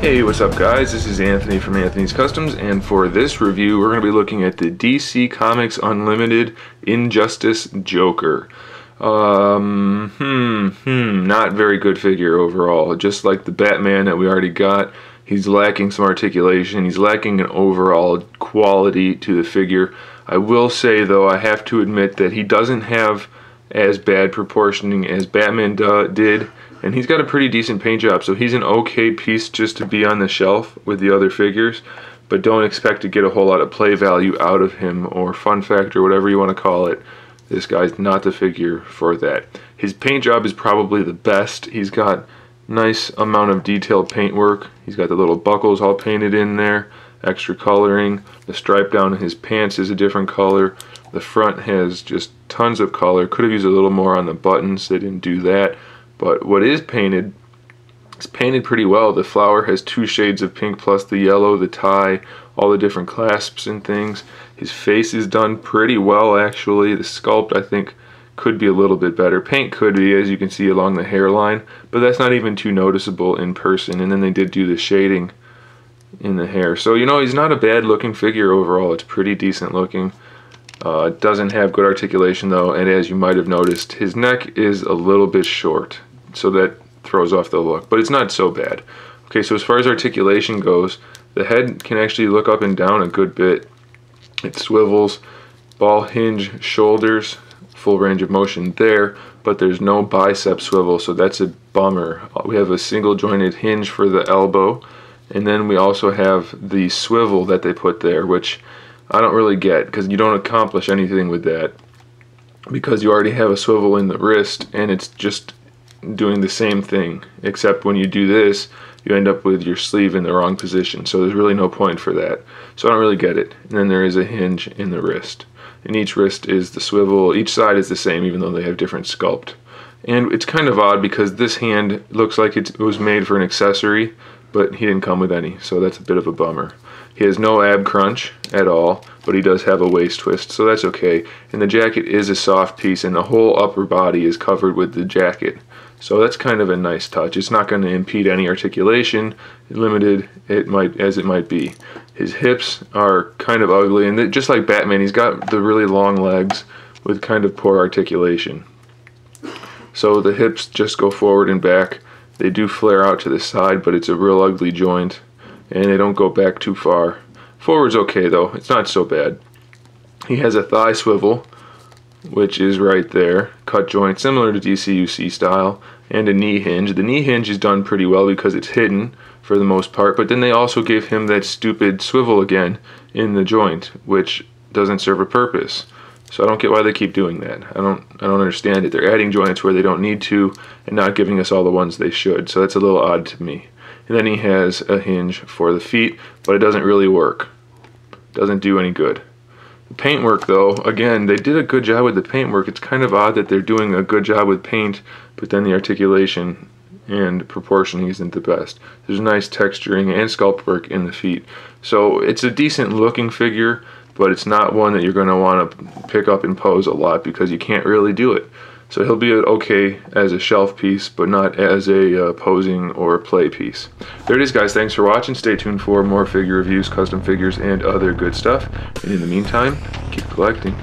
Hey, what's up guys? This is Anthony from Anthony's Customs, and for this review we're going to be looking at the DC Comics Unlimited Injustice Joker. Not very good figure overall. Just like the Batman that we already got, he's lacking some articulation, he's lacking an overall quality to the figure. I will say though, I have to admit that he doesn't have as bad proportioning as Batman did. And he's got a pretty decent paint job, so he's an okay piece just to be on the shelf with the other figures, but don't expect to get a whole lot of play value out of him or fun factor, whatever you want to call it. This guy's not the figure for that. His paint job is probably the best. He's got nice amount of detailed paint work. He's got the little buckles all painted in there, extra coloring. The stripe down his pants is a different color. The front has just tons of color. Could have used a little more on the buttons. They didn't do that. But what is painted, it's painted pretty well. The flower has 2 shades of pink plus the yellow, the tie, all the different clasps and things. His face is done pretty well actually. The sculpt I think could be a little bit better. Paint could be, as you can see along the hairline, but that's not even too noticeable in person. And then they did do the shading in the hair. So you know, he's not a bad looking figure overall. It's pretty decent looking. It doesn't have good articulation though, and as you might have noticed, his neck is a little bit short. So that throws off the look, but it's not so bad. Okay, so as far as articulation goes, the head can actually look up and down a good bit. It swivels, ball hinge shoulders, full range of motion there, but there's no bicep swivel, so that's a bummer. We have a single jointed hinge for the elbow, and then we also have the swivel that they put there, which I don't really get, because you don't accomplish anything with that, because you already have a swivel in the wrist, and it's just doing the same thing, except when you do this you end up with your sleeve in the wrong position, so there's really no point for that. So I don't really get it. And then there is a hinge in the wrist, and each wrist is the swivel. Each side is the same even though they have different sculpt. And it's kind of odd because this hand looks like it was made for an accessory, but he didn't come with any, so that's a bit of a bummer. He has no ab crunch at all, but he does have a waist twist, so that's okay. And the jacket is a soft piece, and the whole upper body is covered with the jacket. So that's kind of a nice touch. It's not going to impede any articulation, limited as it might be. His hips are kind of ugly, and just like Batman, he's got the really long legs with kind of poor articulation. So the hips just go forward and back. They do flare out to the side, but it's a real ugly joint, and they don't go back too far. Forward's okay though, it's not so bad. He has a thigh swivel, which is right there, cut joint similar to DCUC style, and a knee hinge. The knee hinge is done pretty well because it's hidden for the most part, but then they also gave him that stupid swivel again in the joint, which doesn't serve a purpose. So I don't get why they keep doing that. I don't understand it. They're adding joints where they don't need to and not giving us all the ones they should, so that's a little odd to me. And then he has a hinge for the feet, but it doesn't really work. Doesn't do any good. The paintwork though, again, they did a good job with the paintwork. It's kind of odd that they're doing a good job with paint, but then the articulation and proportioning isn't the best. There's nice texturing and sculpt work in the feet. So it's a decent looking figure, but it's not one that you're going to want to pick up and pose a lot because you can't really do it. So he'll be okay as a shelf piece, but not as a posing or play piece. There it is, guys. Thanks for watching. Stay tuned for more figure reviews, custom figures, and other good stuff. And in the meantime, keep collecting.